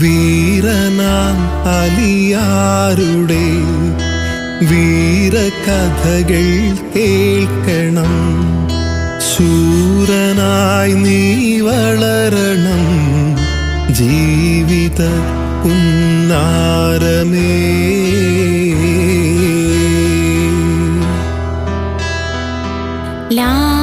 വീരനാം അലിയാരുടെ വീരകഥകൾ കേൾക്കണം. ശൂരനായി നീ വളരണം ജീവിത പുന്നാരമേ. ലാ